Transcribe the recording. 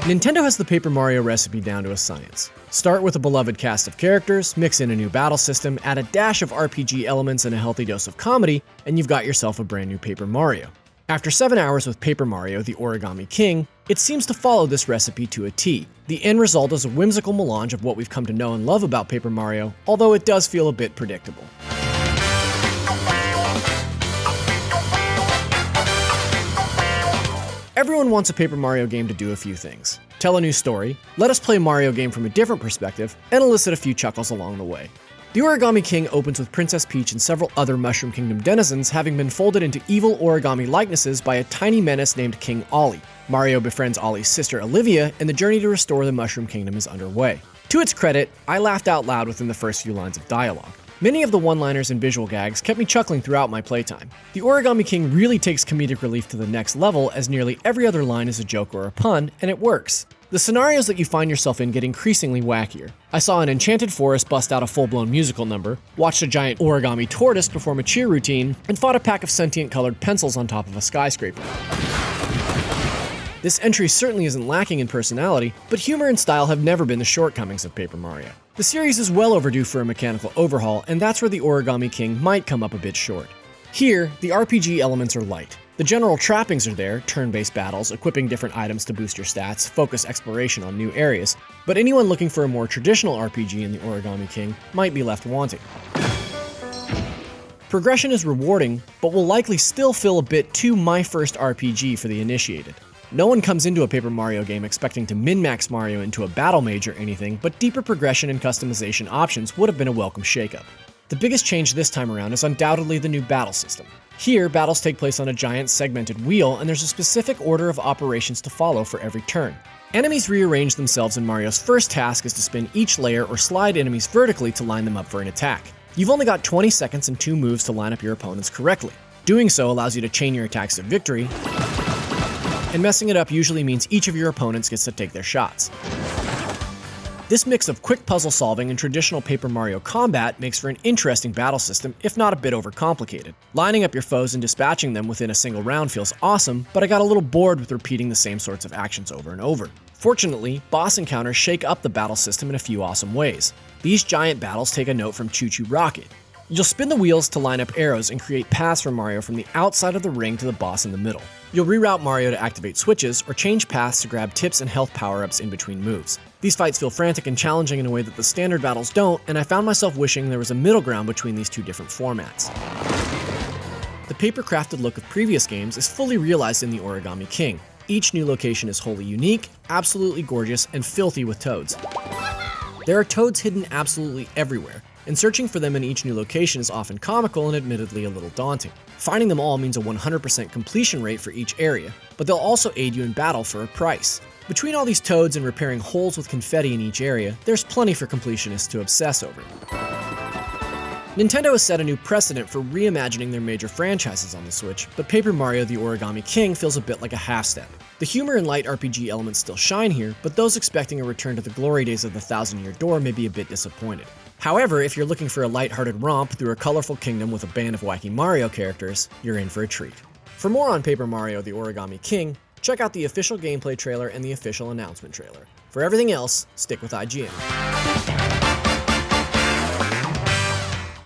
Nintendo has the Paper Mario recipe down to a science. Start with a beloved cast of characters, mix in a new battle system, add a dash of RPG elements and a healthy dose of comedy, and you've got yourself a brand new Paper Mario. After 7 hours with Paper Mario, the Origami King, it seems to follow this recipe to a T. The end result is a whimsical melange of what we've come to know and love about Paper Mario, although it does feel a bit predictable. Everyone wants a Paper Mario game to do a few things: tell a new story, let us play a Mario game from a different perspective, and elicit a few chuckles along the way. The Origami King opens with Princess Peach and several other Mushroom Kingdom denizens having been folded into evil origami likenesses by a tiny menace named King Ollie. Mario befriends Ollie's sister Olivia, and the journey to restore the Mushroom Kingdom is underway. To its credit, I laughed out loud within the first few lines of dialogue. Many of the one-liners and visual gags kept me chuckling throughout my playtime. The Origami King really takes comedic relief to the next level, as nearly every other line is a joke or a pun, and it works. The scenarios that you find yourself in get increasingly wackier. I saw an enchanted forest bust out a full-blown musical number, watched a giant origami tortoise perform a cheer routine, and fought a pack of sentient colored pencils on top of a skyscraper. This entry certainly isn't lacking in personality, but humor and style have never been the shortcomings of Paper Mario. The series is well overdue for a mechanical overhaul, and that's where the Origami King might come up a bit short. Here, the RPG elements are light. The general trappings are there: turn-based battles, equipping different items to boost your stats, focus exploration on new areas, but anyone looking for a more traditional RPG in the Origami King might be left wanting. Progression is rewarding, but will likely still feel a bit too my first RPG for the initiated. No one comes into a Paper Mario game expecting to min-max Mario into a battle mage or anything, but deeper progression and customization options would have been a welcome shakeup. The biggest change this time around is undoubtedly the new battle system. Here, battles take place on a giant segmented wheel, and there's a specific order of operations to follow for every turn. Enemies rearrange themselves, and Mario's first task is to spin each layer or slide enemies vertically to line them up for an attack. You've only got 20 seconds and 2 moves to line up your opponents correctly. Doing so allows you to chain your attacks to victory, and messing it up usually means each of your opponents gets to take their shots. This mix of quick puzzle solving and traditional Paper Mario combat makes for an interesting battle system, if not a bit overcomplicated. Lining up your foes and dispatching them within a single round feels awesome, but I got a little bored with repeating the same sorts of actions over and over. Fortunately, boss encounters shake up the battle system in a few awesome ways. These giant battles take a note from Choo Choo Rocket. You'll spin the wheels to line up arrows and create paths for Mario from the outside of the ring to the boss in the middle. You'll reroute Mario to activate switches, or change paths to grab tips and health power-ups in between moves. These fights feel frantic and challenging in a way that the standard battles don't, and I found myself wishing there was a middle ground between these two different formats. The paper-crafted look of previous games is fully realized in the Origami King. Each new location is wholly unique, absolutely gorgeous, and filthy with toads. There are toads hidden absolutely everywhere, and searching for them in each new location is often comical and admittedly a little daunting. Finding them all means a 100% completion rate for each area, but they'll also aid you in battle for a price. Between all these toads and repairing holes with confetti in each area, there's plenty for completionists to obsess over. Nintendo has set a new precedent for reimagining their major franchises on the Switch, but Paper Mario: The Origami King feels a bit like a half-step. The humor and light RPG elements still shine here, but those expecting a return to the glory days of the Thousand-Year Door may be a bit disappointed. However, if you're looking for a lighthearted romp through a colorful kingdom with a band of wacky Mario characters, you're in for a treat. For more on Paper Mario: The Origami King, check out the official gameplay trailer and the official announcement trailer. For everything else, stick with IGN.